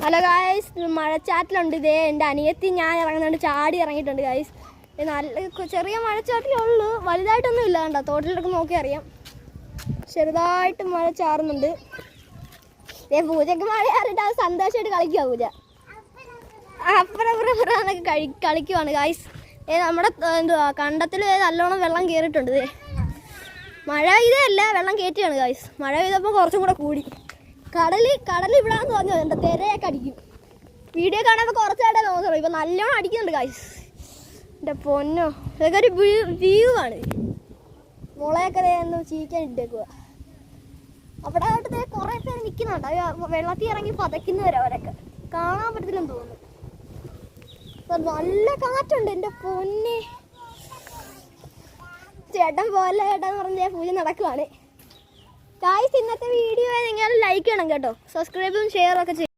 Hello guys, മഴച്ചാറ്റിലുണ്ട്. ഇതേ എൻ്റെ അനിയത്തി ഞാൻ ഇറങ്ങുന്നുണ്ട്, ചാടി ഇറങ്ങിയിട്ടുണ്ട് ഗായ്സ്. നല്ല ചെറിയ മഴച്ചാറ്റിലേ ഉള്ളൂ, വലുതായിട്ടൊന്നും ഇല്ല. കണ്ടോ, തോട്ടിലൊക്കെ നോക്കി അറിയാം, ചെറുതായിട്ട് മഴ ചാറുന്നുണ്ട്. പൂജയ്ക്ക് മഴ ചാറിയിട്ട് അത് സന്തോഷമായിട്ട് കളിക്കുക. പൂജ അപ്പുറപ്പുറന്നൊക്കെ കളിക്കുവാണ് ഗായ്സ്. നമ്മുടെ എന്തുവാ കണ്ടത്തിൽ നല്ലോണം വെള്ളം കയറിയിട്ടുണ്ട്. മഴ ഇതല്ല, വെള്ളം കയറ്റിയാണ് ഗായ്സ്. മഴ പെയ്തപ്പോൾ കുറച്ചും കൂടെ കൂടി. കടൽ ഇവിടാന്ന് തോന്നുന്നത്. എന്താ തിരയൊക്കെ അടിക്കും. വീഡിയോ കാണുമ്പോൾ കുറച്ചായിട്ടേ നോക്കണം. ഇപ്പം നല്ലോണം അടിക്കുന്നുണ്ട് ഗായ്സ്. എൻ്റെ പൊന്നോ, ഇതൊക്കെ ഒരു വ്യൂ ആണ്. മുളയൊക്കെ ഒന്ന് ചീക്കാൻ ഇട്ടേക്കുക. അവിടെ ആയിട്ട് കുറേ പേര് നിൽക്കുന്നുണ്ട്. വെള്ളത്തിൽ ഇറങ്ങി പതയ്ക്കുന്നവരെ അവരൊക്കെ കാണാൻ പറ്റത്തില്ലെന്ന് തോന്നുന്നു. നല്ല കാറ്റുണ്ട്. എൻ്റെ പൊന്നെ, ചേട്ടൻ പോലെ ചേട്ടൻ പറഞ്ഞ പൂജ നടക്കുവാണ് ഗായ്സ്. ഇന്നത്തെ വീഡിയോ നിങ്ങൾ ലൈക്ക് ചെയ്യണം കേട്ടോ. സബ്സ്ക്രൈബും ഷെയറും ഒക്കെ ചെയ്യും.